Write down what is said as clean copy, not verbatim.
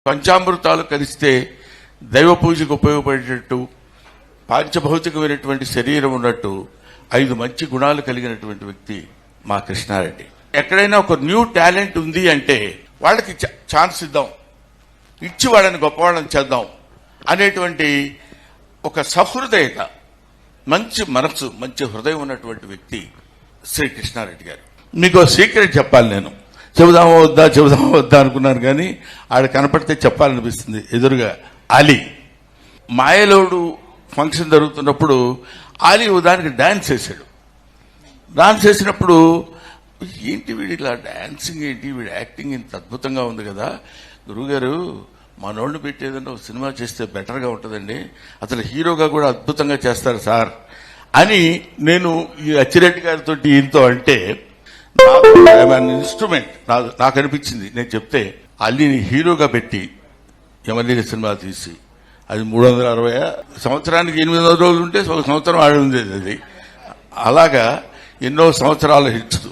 పంచామృతాలు కలిస్తే దైవ పూజకు ఉపయోగపడేటట్టు పాంచభౌతికమైనటువంటి శరీరం ఉన్నట్టు 5 మంచి గుణాలు కలిగినటువంటి వ్యక్తి మా కృష్ణారెడ్డి. ఎక్కడైనా ఒక న్యూ టాలెంట్ ఉంది అంటే వాళ్ళకి ఛాన్స్ ఇద్దాం, ఇచ్చి వాళ్ళని గొప్పవాళ్ళని చేద్దాం అనేటువంటి ఒక సహృదయత, మంచి మనసు, మంచి హృదయం ఉన్నటువంటి వ్యక్తి శ్రీ కృష్ణారెడ్డి గారు. మీకు సీక్రెట్ చెప్పాలి. నేను చెబుదామా వద్దా అనుకున్నాను, కానీ ఆడ కనపడితే చెప్పాలనిపిస్తుంది. ఎదురుగా అలీ మాయలోడు ఫంక్షన్ జరుగుతున్నప్పుడు అలీ దానికి డాన్స్ చేశాడు. డాన్స్ చేసినప్పుడు ఏంటి వీడు ఇలా డాన్సింగ్ ఏంటి, వీడు యాక్టింగ్ ఇంత అద్భుతంగా ఉంది కదా, గురువుగారు మనోడిని పెట్టేదన్నా ఒక సినిమా చేస్తే బెటర్గా ఉంటుందండి, అసలు హీరోగా కూడా అద్భుతంగా చేస్తారు సార్ అని నేను ఈ అచ్చిరెడ్డి గారితో ఈయనతో అంటే ఇన్స్ట్రుమెంట్ నాకు అనిపించింది. నేను చెప్తే అల్లిని హీరోగా పెట్టి ఎమ్మెల్యేగా సినిమా తీసి అది 360 సంవత్సరానికి 800 రోజులు ఉంటే ఒక సంవత్సరం ఆడి ఉండేది. అది అలాగా ఎన్నో సంవత్సరాల హిట్స్